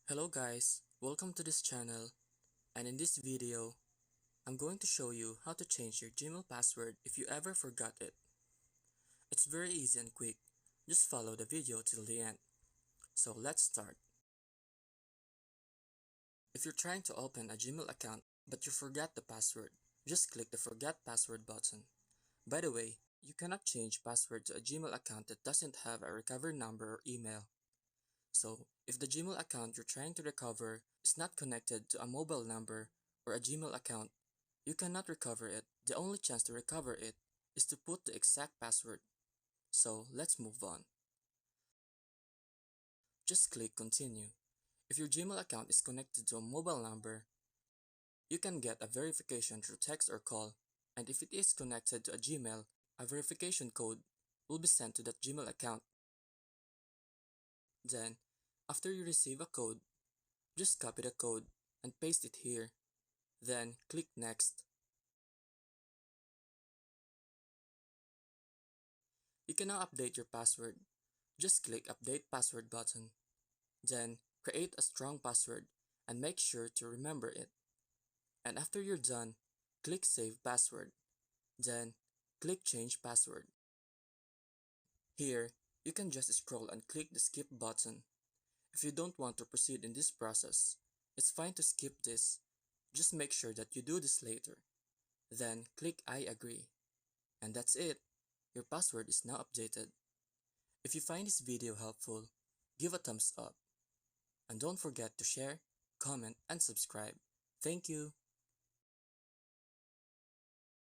Hello guys, welcome to this channel, and in this video, I'm going to show you how to change your Gmail password if you ever forgot it. It's very easy and quick, just follow the video till the end. So let's start. If you're trying to open a Gmail account but you forgot the password, just click the Forget Password button. By the way, you cannot change password to a Gmail account that doesn't have a recovery number or email. So, if the Gmail account you're trying to recover is not connected to a mobile number or a Gmail account, you cannot recover it. The only chance to recover it is to put the exact password. So, let's move on. Just click Continue. If your Gmail account is connected to a mobile number, you can get a verification through text or call, and if it is connected to a Gmail, a verification code will be sent to that Gmail account. Then, after you receive a code, just copy the code and paste it here. Then click Next. You can now update your password. Just click Update Password button. Then create a strong password and make sure to remember it. And after you're done, click Save Password. Then click Change Password. Here, you can just scroll and click the Skip button. If you don't want to proceed in this process, it's fine to skip this. Just make sure that you do this later. Then click I agree. And that's it. Your password is now updated. If you find this video helpful, give a thumbs up. And don't forget to share, comment, and subscribe. Thank you.